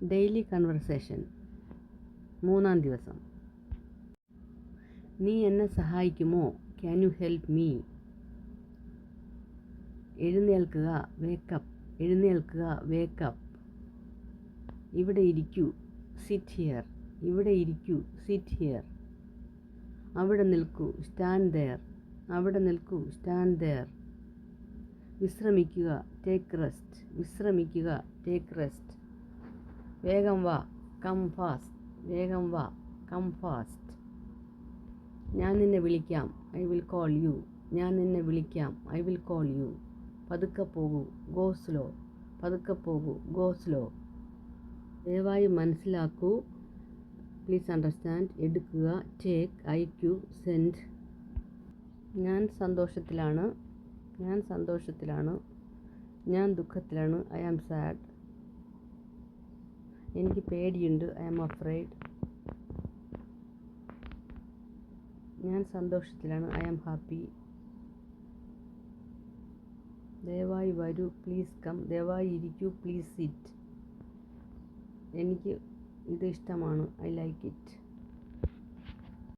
Daily conversation 3-ാം ദിവസം. നീ എന്നെ സഹായിക്കുമോ? Can you help me? എഴുന്നേൽക്കുക, വേക്കപ്പ്. എഴുന്നേൽക്കുക, വേക്കപ്പ്. ഇവിടെ ഇരിക്കൂ, സിറ്റ് ഹിയർ. ഇവിടെ ഇരിക്കൂ, സിറ്റ് ഹിയർ. അവിടെ നിൽക്കൂ, സ്റ്റാൻഡ് ദെയർ. അവിടെ നിൽക്കൂ, സ്റ്റാൻഡ് ദെയർ. വിശ്രമിക്കുക, ടേക്ക് റെസ്റ്റ്. വിശ്രമിക്കുക, ടേക്ക് റെസ്റ്റ്. വേഗം വാ, കം ഫാസ്റ്റ്. വേഗം വാ, കം ഫാസ്റ്റ്. ഞാൻ നിന്നെ വിളിക്കാം, ഐ വിൽ കോൾ യു. ഞാൻ നിന്നെ വിളിക്കാം, ഐ വിൽ കോൾ യു. പതുക്കെ പോകൂ, ഗോ സ്ലോ. പതുക്കെ പോകൂ, ഗോ സ്ലോ. ദയവായി മനസ്സിലാക്കൂ, പ്ലീസ് അണ്ടർസ്റ്റാൻഡ്. എടുക്കുക, ടേക്ക്. അയക്കൂ, സെൻഡ്. ഞാൻ സന്തോഷത്തിലാണ്. ഞാൻ സന്തോഷത്തിലാണ്. ഞാൻ ദുഃഖത്തിലാണ്. I am sad. എനിക്ക് പേടിയുണ്ട്. I am afraid. ഞാൻ സന്തോഷത്തിലാണ്. I am happy. ദയവായി വരൂ, പ്ലീസ് കം. ദയവായി ഇരിക്കൂ, പ്ലീസ് സിറ്റ്. എനിക്ക് ഇത് ഇഷ്ടമാണ്. I like it.